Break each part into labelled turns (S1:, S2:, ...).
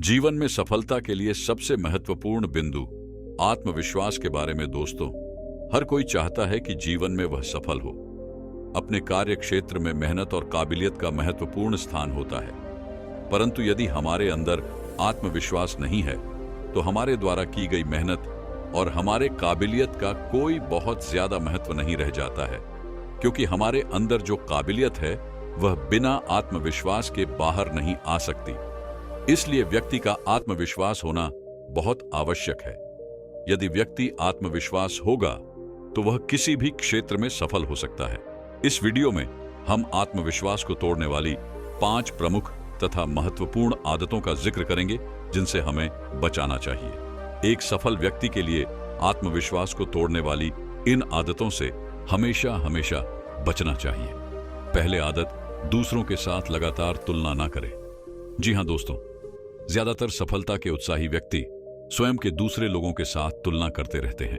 S1: जीवन में सफलता के लिए सबसे महत्वपूर्ण बिंदु आत्मविश्वास के बारे में। दोस्तों, हर कोई चाहता है कि जीवन में वह सफल हो। अपने कार्य क्षेत्र में मेहनत और काबिलियत का महत्वपूर्ण स्थान होता है, परंतु यदि हमारे अंदर आत्मविश्वास नहीं है तो हमारे द्वारा की गई मेहनत और हमारे काबिलियत का कोई बहुत ज्यादा महत्व नहीं रह जाता है, क्योंकि हमारे अंदर जो काबिलियत है वह बिना आत्मविश्वास के बाहर नहीं आ सकती। इसलिए व्यक्ति का आत्मविश्वास होना बहुत आवश्यक है। यदि व्यक्ति आत्मविश्वास होगा तो वह किसी भी क्षेत्र में सफल हो सकता है। इस वीडियो में हम आत्मविश्वास को तोड़ने वाली 5 प्रमुख तथा महत्वपूर्ण आदतों का जिक्र करेंगे जिनसे हमें बचाना चाहिए। एक सफल व्यक्ति के लिए आत्मविश्वास को तोड़ने वाली इन आदतों से हमेशा हमेशा बचना चाहिए। पहले आदत, दूसरों के साथ लगातार तुलना ना करें। जी हां दोस्तों, ज्यादातर सफलता के उत्साही व्यक्ति स्वयं के दूसरे लोगों के साथ तुलना करते रहते हैं।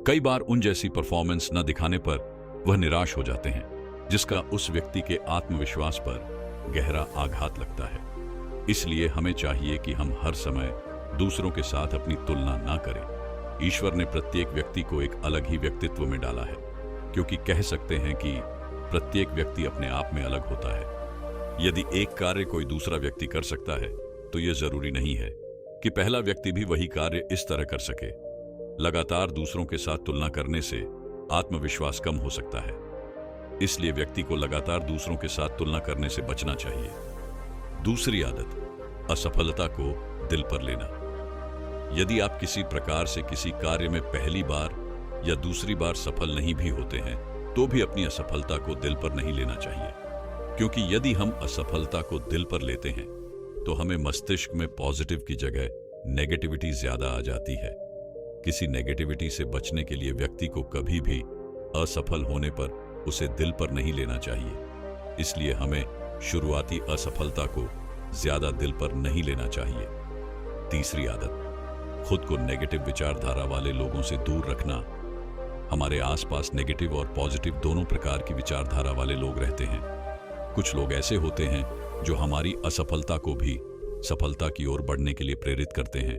S1: कई बार उन जैसी परफॉर्मेंस न दिखाने पर वह निराश हो जाते हैं, जिसका उस व्यक्ति के आत्मविश्वास पर गहरा आघात लगता है। इसलिए हमें चाहिए कि हम हर समय दूसरों के साथ अपनी तुलना ना करें। ईश्वर ने प्रत्येक व्यक्ति को एक अलग ही व्यक्तित्व में डाला है, क्योंकि कह सकते हैं कि प्रत्येक व्यक्ति अपने आप में अलग होता है। यदि एक कार्य कोई दूसरा व्यक्ति कर सकता है तो यह जरूरी नहीं है कि पहला व्यक्ति भी वही कार्य इस तरह कर सके। लगातार दूसरों के साथ तुलना करने से आत्मविश्वास कम हो सकता है। इसलिए व्यक्ति को लगातार दूसरों के साथ तुलना करने से बचना चाहिए। दूसरी आदत, असफलता को दिल पर लेना। यदि आप किसी प्रकार से किसी कार्य में पहली बार या दूसरी बार सफल नहीं भी होते हैं तो भी अपनी असफलता को दिल पर नहीं लेना चाहिए, क्योंकि यदि हम असफलता को दिल पर लेते हैं तो हमें मस्तिष्क में पॉजिटिव की जगह नेगेटिविटी ज्यादा आ जाती है। किसी नेगेटिविटी से बचने के लिए व्यक्ति को कभी भी असफल होने पर उसे दिल पर नहीं लेना चाहिए। इसलिए हमें शुरुआती असफलता को ज्यादा दिल पर नहीं लेना चाहिए। तीसरी आदत, खुद को नेगेटिव विचारधारा वाले लोगों से दूर रखना। हमारे आसपास नेगेटिव और पॉजिटिव दोनों प्रकार की विचारधारा वाले लोग रहते हैं। कुछ लोग ऐसे होते हैं जो हमारी असफलता को भी सफलता की ओर बढ़ने के लिए प्रेरित करते हैं,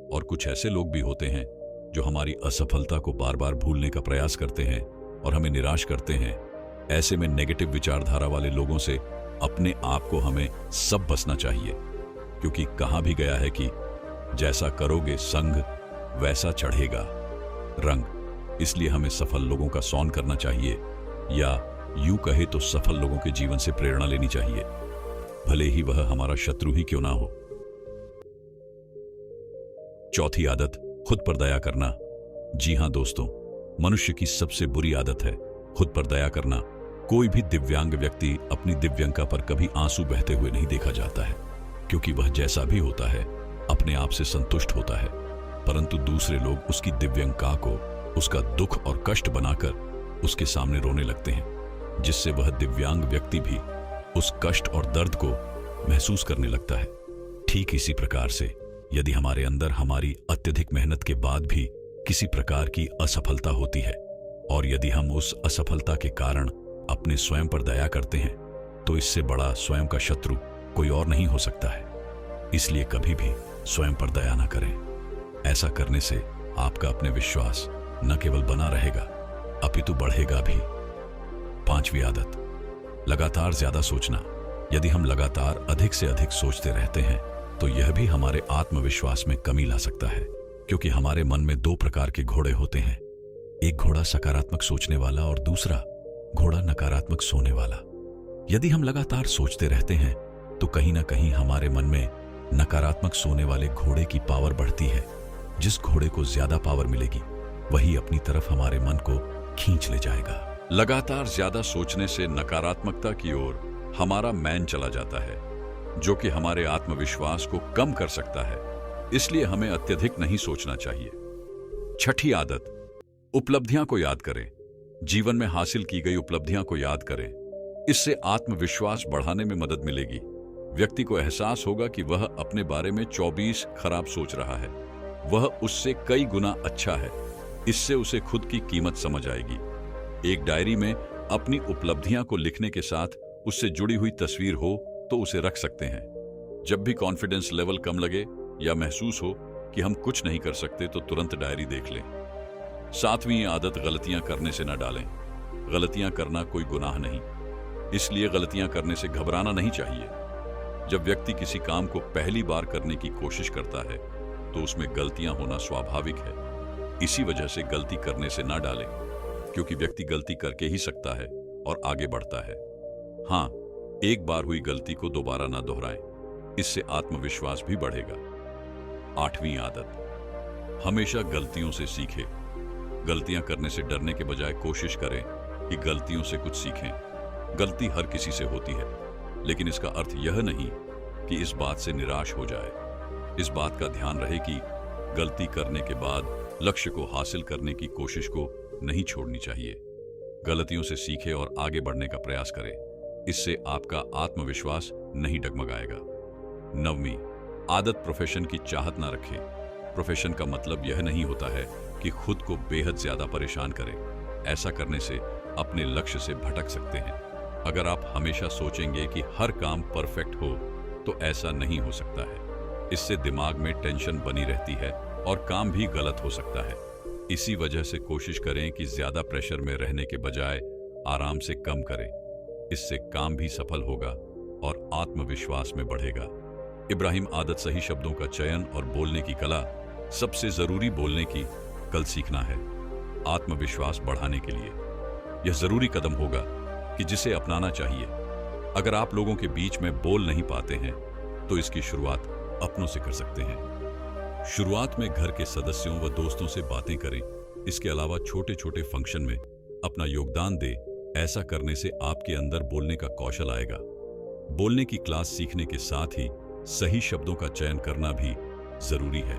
S1: और कुछ ऐसे लोग भी होते हैं जो हमारी असफलता को बार बार भूलने का प्रयास करते हैं और हमें निराश करते हैं। ऐसे में नेगेटिव विचारधारा वाले लोगों से अपने आप को हमें सब बचना चाहिए, क्योंकि कहा भी गया है कि जैसा करोगे संग वैसा चढ़ेगा रंग। इसलिए हमें सफल लोगों का सौन करना चाहिए, या यूं कहे तो सफल लोगों के जीवन से प्रेरणा लेनी चाहिए, भले ही वह हमारा शत्रु ही क्यों ना हो। चौथी आदत, खुद पर दया करना। जी हां दोस्तों, मनुष्य की सबसे बुरी आदत है खुद पर दया करना। कोई भी दिव्यांग व्यक्ति अपनी दिव्यंका पर कभी आंसू बहते हुए नहीं देखा जाता है, क्योंकि वह जैसा भी होता है अपने आप से संतुष्ट होता है। परंतु दूसरे लोग उसकी दिव्यंका को उसका दुख और कष्ट बनाकर उसके सामने रोने लगते हैं, जिससे वह दिव्यांग व्यक्ति भी उस कष्ट और दर्द को महसूस करने लगता है। ठीक इसी प्रकार से यदि हमारे अंदर हमारी अत्यधिक मेहनत के बाद भी किसी प्रकार की असफलता होती है, और यदि हम उस असफलता के कारण अपने स्वयं पर दया करते हैं, तो इससे बड़ा स्वयं का शत्रु कोई और नहीं हो सकता है। इसलिए कभी भी स्वयं पर दया न करें। ऐसा करने से आपका अपने विश्वास न केवल बना रहेगा अपितु बढ़ेगा भी। पांचवी आदत, लगातार ज्यादा सोचना। यदि हम लगातार अधिक से अधिक सोचते रहते हैं तो यह भी हमारे आत्मविश्वास में कमी ला सकता है, क्योंकि हमारे मन में 2 प्रकार के घोड़े होते हैं। एक घोड़ा सकारात्मक सोचने वाला और दूसरा घोड़ा नकारात्मक सोने वाला। यदि हम लगातार सोचते रहते हैं तो कहीं ना कहीं हमारे मन में नकारात्मक सोने वाले घोड़े की पावर बढ़ती है। जिस घोड़े को ज्यादा पावर मिलेगी वही अपनी तरफ हमारे मन को खींच ले जाएगा। लगातार ज्यादा सोचने से नकारात्मकता की ओर हमारा मैन चला जाता है, जो कि हमारे आत्मविश्वास को कम कर सकता है। इसलिए हमें अत्यधिक नहीं सोचना चाहिए। छठी आदत, उपलब्धियां को याद करें। जीवन में हासिल की गई उपलब्धियां को याद करें। इससे आत्मविश्वास बढ़ाने में मदद मिलेगी। व्यक्ति को एहसास होगा कि वह अपने बारे में 24 खराब सोच रहा है, वह उससे कई गुना अच्छा है। इससे उसे खुद की कीमत समझ आएगी। एक डायरी में अपनी उपलब्धियां को लिखने के साथ उससे जुड़ी हुई तस्वीर हो तो उसे रख सकते हैं। जब भी कॉन्फिडेंस लेवल कम लगे या महसूस हो कि हम कुछ नहीं कर सकते तो तुरंत डायरी देख लें। 7वीं आदत, गलतियां करने से न डालें। गलतियां करना कोई गुनाह नहीं, इसलिए गलतियां करने से घबराना नहीं चाहिए। जब व्यक्ति किसी काम को पहली बार करने की कोशिश करता है तो उसमें गलतियां होना स्वाभाविक है। इसी वजह से गलती करने से ना डालें, क्योंकि व्यक्ति गलती करके ही सकता है और आगे बढ़ता है। हाँ, एक बार हुई गलती को दोबारा ना दोहराएं, इससे आत्मविश्वास भी बढ़ेगा। 8वीं आदत, हमेशा गलतियों से सीखें। गलतियां करने से डरने के बजाय कोशिश करें कि गलतियों से कुछ सीखें। गलती हर किसी से होती है, लेकिन इसका अर्थ यह नहीं कि इस बात से निराश हो जाए। इस बात का ध्यान रहे कि गलती करने के बाद लक्ष्य को हासिल करने की कोशिश को नहीं छोड़नी चाहिए। गलतियों से सीखें और आगे बढ़ने का प्रयास करें, इससे आपका आत्मविश्वास नहीं डगमगाएगा। 9वीं आदत, प्रोफेशन की चाहत ना रखें। प्रोफेशन का मतलब यह नहीं होता है कि खुद को बेहद ज्यादा परेशान करें। ऐसा करने से अपने लक्ष्य से भटक सकते हैं। अगर आप हमेशा सोचेंगे कि हर काम परफेक्ट हो तो ऐसा नहीं हो सकता है। इससे दिमाग में टेंशन बनी रहती है और काम भी गलत हो सकता है। इसी वजह से कोशिश करें कि ज्यादा प्रेशर में रहने के बजाय आराम से कम करें। इससे काम भी सफल होगा और आत्मविश्वास में बढ़ेगा। इब्राहिम आदत, सही शब्दों का चयन और बोलने की कला। सबसे जरूरी बोलने की कल सीखना है। आत्मविश्वास बढ़ाने के लिए यह जरूरी कदम होगा कि जिसे अपनाना चाहिए। अगर आप लोगों के बीच में बोल नहीं पाते हैं तो इसकी शुरुआत अपनों से कर सकते हैं। शुरुआत में घर के सदस्यों व दोस्तों से बातें करें। इसके अलावा छोटे छोटे फंक्शन में अपना योगदान दें। ऐसा करने से आपके अंदर बोलने का कौशल आएगा। बोलने की क्लास सीखने के साथ ही सही शब्दों का चयन करना भी जरूरी है।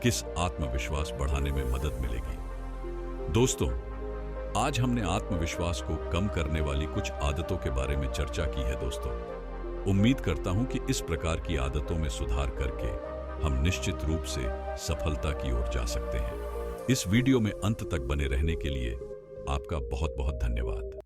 S1: किस आत्मविश्वास बढ़ाने में मदद मिलेगी। दोस्तों, आज हमने आत्मविश्वास को कम करने वाली कुछ आदतों के बारे में चर्चा की है। दोस्तों, उम्मीद करता हूं कि इस प्रकार की आदतों में सुधार करके हम निश्चित रूप से सफलता की ओर जा सकते हैं। इस वीडियो में अंत तक बने रहने के लिए आपका बहुत बहुत धन्यवाद।